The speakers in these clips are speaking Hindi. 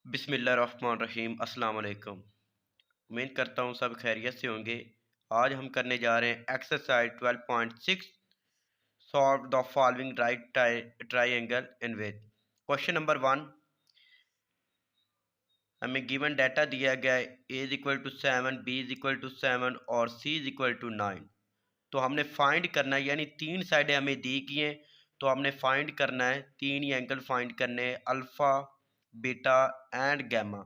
बिस्मिल्लाहिर्रहमानिर्रहीम अस्सलाम वालेकुम। उम्मीद करता हूँ सब खैरियत से होंगे। आज हम करने जा रहे हैं exercise 12.6 solve the following right triangle in with. Question number 1, हमें गिवन डाटा दिया गया है a is equal to 7, b is equal to 7 और c इज इक्वल टू 9। तो हमने फाइंड करना है, यानी तीन साइडें हमें दी गई हैं, तो हमने फाइंड करना है, तीन ही एंगल फाइंड करने हैं, अल्फ़ा, बीटा एंड गैमा।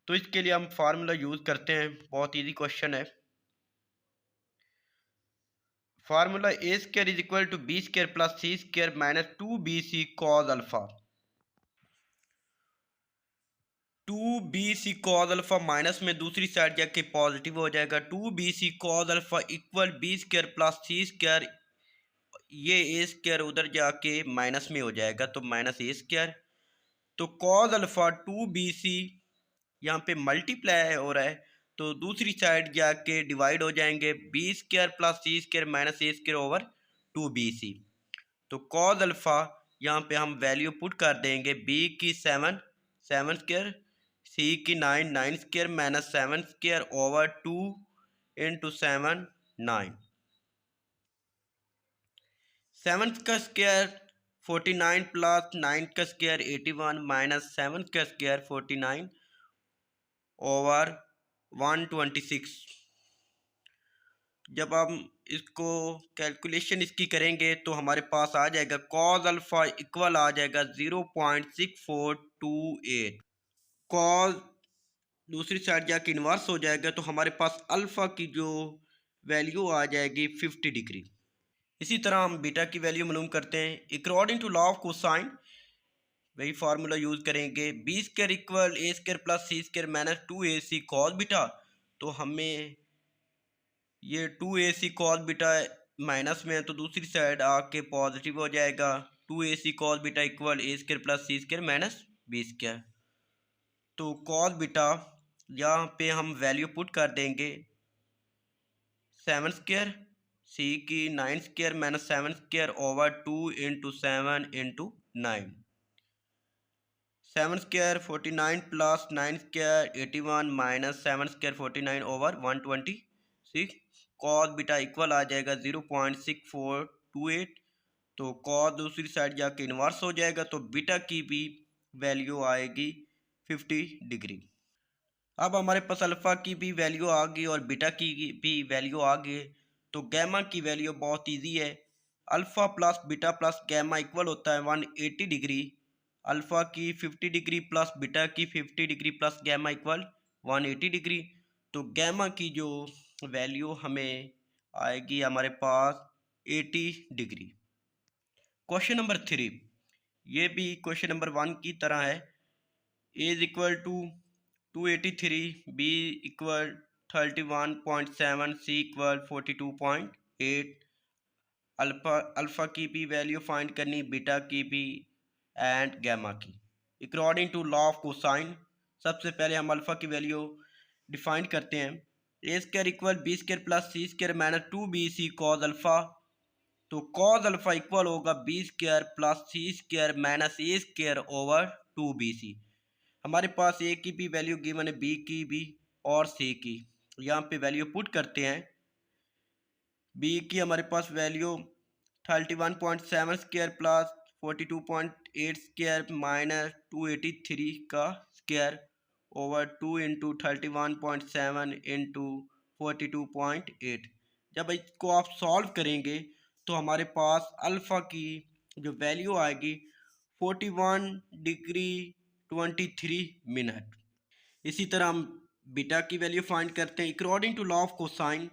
तो इसके लिए हम फार्मूला यूज़ करते हैं, बहुत इजी क्वेश्चन है। Formula A square is equal to B square plus C square minus 2bc cos alpha. 2bc cos alpha minus में दूसरी साइड जाके पॉजिटिव हो जाएगा। 2bc cos alpha equal B square plus C square, ये ए स्क्वायर उधर जाके माइनस में हो जाएगा, तो माइनस ए स्क्वायर। तो कॉज अल्फा 2bc यहाँ पे मल्टीप्लाई हो रहा है, तो दूसरी साइड जाके डिवाइड हो जाएंगे, B square plus C square minus A square over 2bc। तो कॉज अल्फा यहाँ पे हम वैल्यू पुट कर देंगे, बी की 7 स्क्वायर, सी की 9 square minus 7 square over 2 into 7 9। 7 का स्क्वायर 49 प्लस 9 का स्क्वायर 81 माइनस 7 का स्क्वायर 49 ओवर 126। जब हम इसको कैलकुलेशन इसकी करेंगे तो हमारे पास आ जाएगा कॉज अल्फा इक्वल आ जाएगा 0.6428। कॉज दूसरी साइड जाके इन्वर्स हो जाएगा, तो हमारे पास अल्फा की जो वैल्यू आ जाएगी 50 डिग्री। इसी तरह हम बीटा की वैल्यू मालूम करते हैं according to law of cosine. वही फार्मूला यूज करेंगे, B square equal A square plus C square minus 2ac cos beta. तो हमें ये 2ac कॉस बीटा माइनस में है, तो दूसरी साइड आके पॉजिटिव हो जाएगा। 2ac cos beta equal A square plus C square minus B square. तो कॉस बीटा यहाँ पे हम वैल्यू पुट कर देंगे, 7 स्क्वायर, सी की 9 square minus 7 square over 2 into 7 into 9। 7 square 49 plus 9 square 81 minus 7 square 49 over 126। Cos beta equal आ जाएगा 0.6428। तो कॉस दूसरी साइड जाके इन्वर्स हो जाएगा, तो बीटा की भी वैल्यू आएगी 50 डिग्री। अब हमारे पास अल्फ़ा की भी वैल्यू आ गई और बीटा की भी वैल्यू आ गई, तो गैमा की वैल्यू बहुत इजी है। Alpha plus beta plus gamma equal होता है 180 डिग्री। अल्फ़ा की 50 डिग्री प्लस बीटा की 50 degree plus gamma equal 180 degree. तो गैमा की जो वैल्यू हमें आएगी हमारे पास 80 डिग्री। क्वेश्चन नंबर 3, ये भी क्वेश्चन नंबर 1 की तरह है। A is equal to 283, B equal 31.7, C equal 42.8। Alpha की भी वैल्यू फाइंड करनी, बीटा की भी एंड गैमा की according to law of cosine. सबसे पहले हम अल्फ़ा की वैल्यू डिफाइन करते हैं, A square equal B square plus C square minus 2bc cos alpha. तो कॉज अल्फ़ा इक्वल होगा B square plus C square minus A square over 2bc। हमारे पास ए की भी वैल्यू गिवन है, बी की भी और सी की। यहाँ पे वैल्यू पुट करते हैं, बी की हमारे पास value 31.7 square plus 42.8 square minus 283 का स्क्वायर ओवर 2 इंटू 31.7 इंटू 42.8। जब इसको आप सॉल्व करेंगे तो हमारे पास अल्फ़ा की जो वैल्यू आएगी 41 डिग्री 23 मिनट। इसी तरह हम बीटा की वैल्यू फाइंड करते हैं according to law of cosine.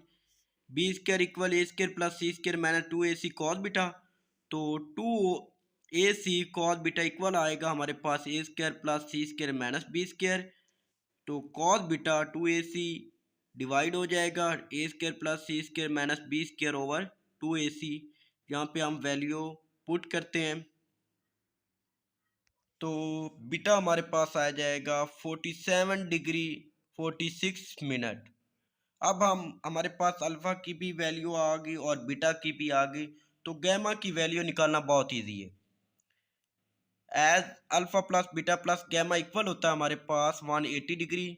B square equal A square plus C square minus 2ac cos beta. तो 2ac कॉस बीटा इक्वल आएगा हमारे पास A square plus C square minus B square. तो कॉस बीटा 2ac डिवाइड हो जाएगा, A square plus C square minus B square over 2ac। यहाँ पे हम वैल्यू पुट करते हैं, तो बीटा हमारे पास आ जाएगा 47 डिग्री 46 मिनट। अब हम हमारे पास अल्फ़ा की भी वैल्यू आ गई और बीटा की भी आ गई, तो गैमा की वैल्यू निकालना बहुत इजी है। As alpha plus beta plus gamma equal होता है हमारे पास 180 डिग्री,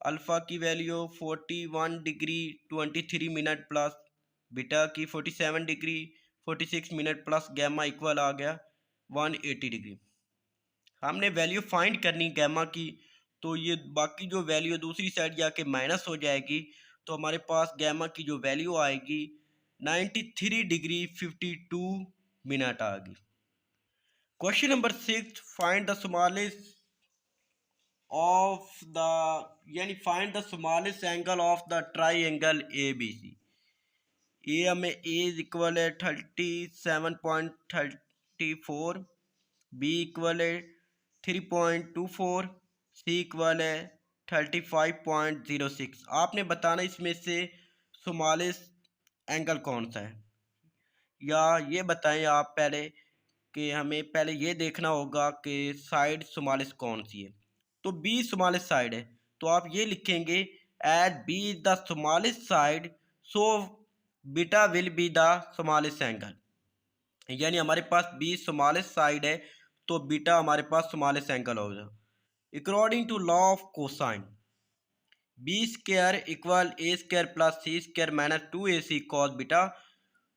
अल्फा की value 41 degree 23 minute plus beta की 47 degree 46 minute plus gamma equal आ गया 180 डिग्री। हमने वैल्यू फाइंड करनी गैमा की, तो ये बाकी जो वैल्यू दूसरी साइड जाके माइनस हो जाएगी, तो हमारे पास गैमा की जो वैल्यू आएगी 93 डिग्री 52 मिनट आ गई। Question number 6, find the smallest of the यानी find the smallest angle of the triangle A B C. A हमें ए इज इक्वल है 37.34, बी इक्वल है 3.24, सी इक्वल है 35.06। आपने बताना इसमें से स्मॉलेस्ट एंगल कौन सा है, या ये बताएं आप पहले कि हमें पहले ये देखना होगा कि साइड स्मॉलेस्ट कौन सी है। तो बी स्मॉलेस्ट साइड है, तो आप ये लिखेंगे at B is the smallest side so beta will be the smallest angle. यानी हमारे पास बी स्मॉलेस्ट साइड है तो बीटा हमारे पास स्मॉलेस्ट एंगल होगा। According to law of cosine, B square equal A square plus C square minus 2ac cos beta,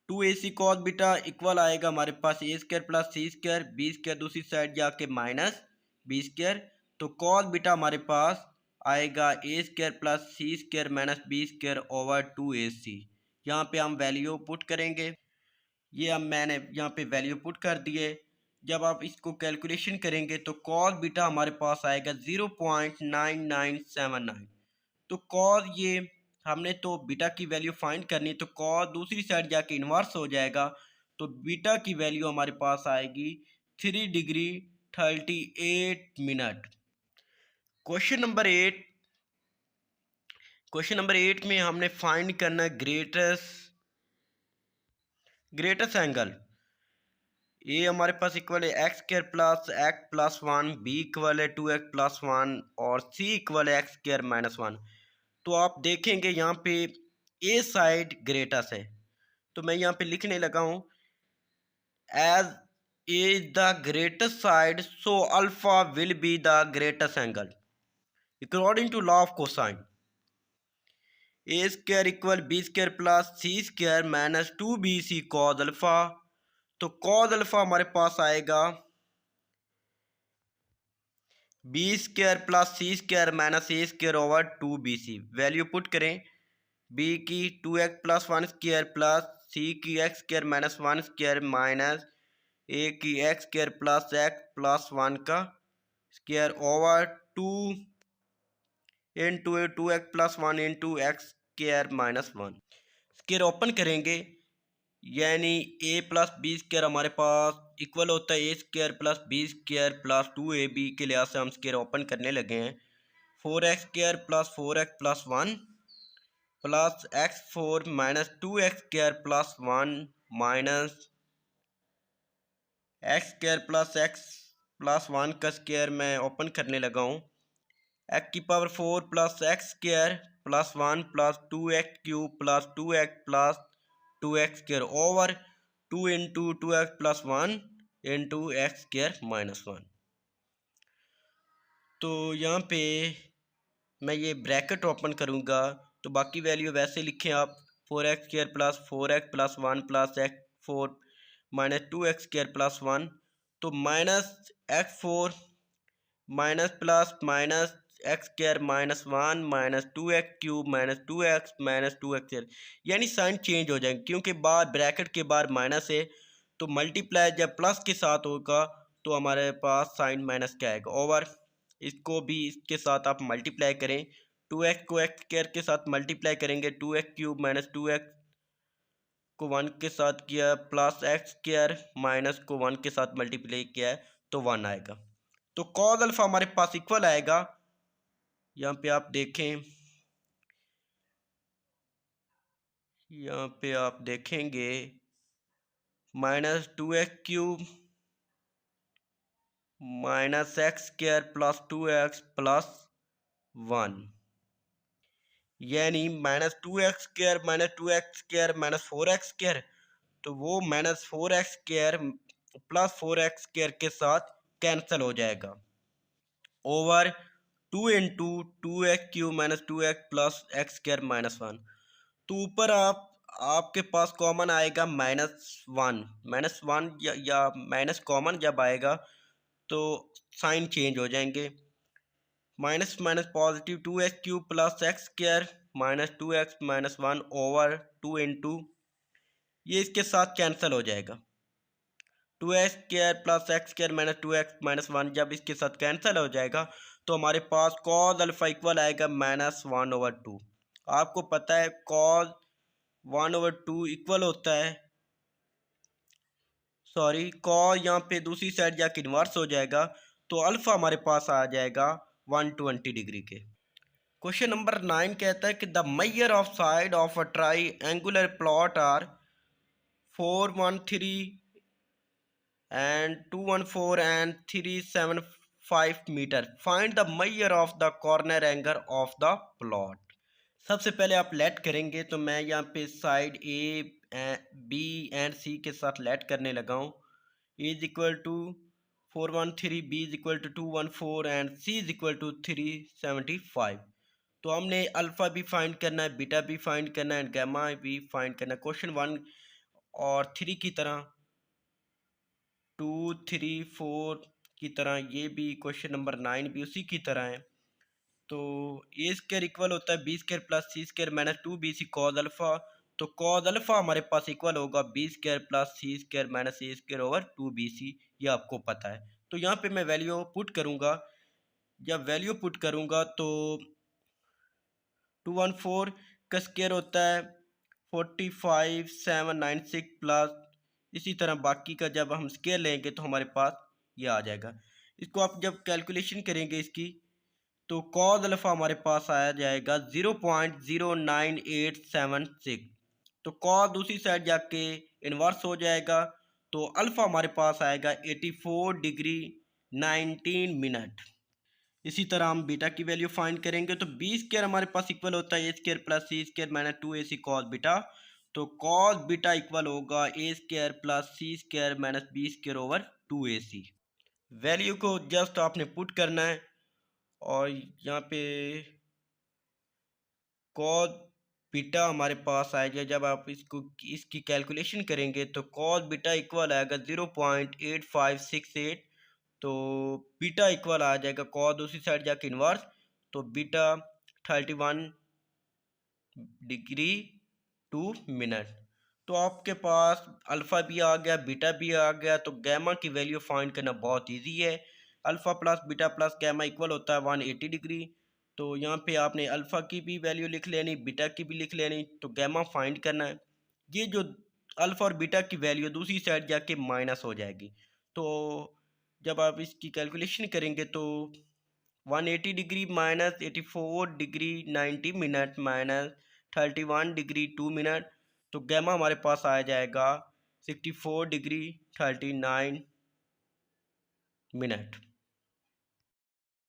2ac cos beta equal आएगा हमारे पास A square plus C square, B square दूसरी साइड जाके माइनस बी स्क्वायर, तो कॉस बीटा हमारे पास आएगा A square plus C square minus B square over 2ac। यहाँ पे हम वैल्यू पुट करेंगे, ये अब मैंने यहाँ पे वैल्यू पुट कर दिए। जब आप इसको कैलकुलेशन करेंगे तो कॉस बीटा हमारे पास आएगा 0.9979। तो कॉस ये हमने तो बीटा की वैल्यू फाइंड करनी, तो कॉस दूसरी साइड जाके इन्वर्स हो जाएगा, तो बीटा की वैल्यू हमारे पास आएगी 3 degree 38 minute. Question number 8, question number 8 में हमने फाइंड करना ग्रेटेस्ट एंगल। ए हमारे पास इक्वल है X square plus X plus 1, B equal है 2x प्लस 1 और सी इक्वल है एक्स स्क्वायर माइनस 1। तो आप देखेंगे यहाँ पे ए साइड ग्रेटेस्ट है, तो मैं यहाँ पे लिखने लगा हूँ as A the greatest side so alpha will be the greatest angle according to law of cosine. A square equal B square plus C square minus 2bc cos alpha, तो कॉस अल्फा हमारे पास आएगा B square plus C square minus A square over 2bc। Value put करें, बी की 2x plus 1 square plus C की x square minus 1 square minus A की एक्स स्क्वायर प्लस 1 का square over 2 into 2x plus 1 into x square minus 1। Square open करेंगे, यानी a प्लस बी स्क्वायर हमारे पास इक्वल होता है A square plus B square plus 2ab के लिहाज से हम स्क्वायर ओपन करने लगे हैं। 4x square plus 4x plus 1 plus x4 minus 2x square plus 1 minus x square plus x plus 1 का स्क्वायर मैं ओपन करने लगा हूँ। x की power 4 plus x square plus 1 plus 2x cube plus 2x plus 2x square over 2 into 2x plus 1 into x square minus 1। तो यहाँ पे मैं ये ब्रैकेट ओपन करूँगा, तो बाकी वैल्यू वैसे लिखें आप 4x square plus 4x plus 1 plus x4 minus 2x square plus 1, तो minus x4 minus plus minus x square minus 1 minus 2x cube minus 2x minus 2x square, यानी साइन चेंज हो जाएंगे क्योंकि बाहर ब्रैकेट के बाहर माइनस है, तो मल्टीप्लाई जब प्लस के साथ होगा तो हमारे पास साइन माइनस क्या आएगा ओवर, इसको भी इसके साथ आप मल्टीप्लाई करें, 2x को एक्स स्क्वायर के साथ मल्टीप्लाई करेंगे, 2x क्यूब माइनस 2x को 1 के साथ किया प्लस एक्स स्क्वायर माइनस को 1 के साथ मल्टीप्लाई किया है तो 1 आएगा। तो कॉस अल्फा हमारे पास इक्वल आएगा, यहाँ पे आप देखें, यहाँ पे आप देखेंगे minus 2x cube minus x square plus 2x plus 1, यानी minus 2x square minus 2x square minus 4x square, तो वो minus 4x square plus 4x square के साथ कैंसिल हो जाएगा ओवर 2 × 2x³ - 2x + x² - 1। तो ऊपर आपके पास कॉमन आएगा -1। -1 या माइनस कॉमन जब आएगा तो साइन चेंज हो जाएंगे। Minus minus positive 2x³ + x² - 2x - 1 over 2 ये इसके साथ कैंसिल हो जाएगा। 2x² + x² - 2x - 1 जब इसके साथ कैंसिल हो जाएगा तो हमारे पास cos अल्फा इक्वल आएगा -1/2। आपको पता है cos 1/2 इक्वल होता है, सॉरी cos यहाँ पे दूसरी साइड जाके इन्वर्स हो जाएगा तो अल्फा हमारे पास आ जाएगा 120 डिग्री के। क्वेश्चन नंबर 9 कहता है कि the measure of side of a triangular plot are 413 and 214 and 375 meter. Find the measure of the corner angle of the plot. सबसे पहले आप लेट करेंगे तो मैं यहाँ पे side A B and C के साथ लेट करने लगा हूँ। A is equal to 413, B is equal to 214 and C is equal to 375। तो हमने अल्फ़ा भी फाइंड करना है, बीटा भी फाइंड करना है एंड गामा भी फाइंड करना है। क्वेश्चन 1 और 3 की तरह 2, 3, 4 की तरह ये भी क्वेश्चन नंबर 9 भी उसी की तरह है। तो a² इक्वल होता है b² + c² - 2bc cos alpha. तो cos अल्फ़ा हमारे पास इक्वल होगा b² + c² - a² over 2bc, ये आपको पता है। तो यहाँ पे मैं वैल्यू पुट करूँगा। जब वैल्यू पुट करूँगा तो 214 का स्क्वायर होता है 45796 प्लस इसी तरह बाकी का जब हम स्क्वायर लेंगे तो हमारे पास ये आ जाएगा। इसको आप जब कैलकुलेशन करेंगे इसकी तो cos अल्फ़ा हमारे पास आया जाएगा 0.09876। तो cos दूसरी साइड जाके इन्वर्स हो जाएगा तो अल्फ़ा हमारे पास आएगा 84 डिग्री 19 मिनट। इसी तरह हम बीटा की वैल्यू फाइंड करेंगे तो b² हमारे पास इक्वल होता है a² + c² - 2ac cos beta. तो cos बीटा इक्वल होगा a² + c² - b² over 2ac। Value को जस्ट आपने पुट करना है और यहाँ पे cos बीटा हमारे पास आएगा। जब आप इसकी कैलकुलेशन करेंगे तो cos बीटा इक्वल आएगा 0.8568। तो बीटा इक्वल आ जाएगा cos दूसरी साइड जाके इन्वर्स तो बीटा 31 डिग्री 2 मिनट। तो आपके पास अल्फ़ा भी आ गया, बीटा भी आ गया। तो गैमा की वैल्यू फाइंड करना बहुत इजी है। Alpha plus beta plus gamma equal होता है 180 डिग्री। तो यहाँ पे आपने अल्फ़ा की भी वैल्यू लिख लेनी, बीटा की भी लिख लेनी, तो गैमा फाइंड करना है। ये जो अल्फ़ा और बीटा की वैल्यू दूसरी साइड जाके माइनस हो जाएगी। तो जब आप इसकी कैलकुलेशन करेंगे तो 180 degree minus 84 degree 90 minute minus 31 degree 2 minute. तो गैमा हमारे पास आ जाएगा 64 डिग्री 39 मिनट।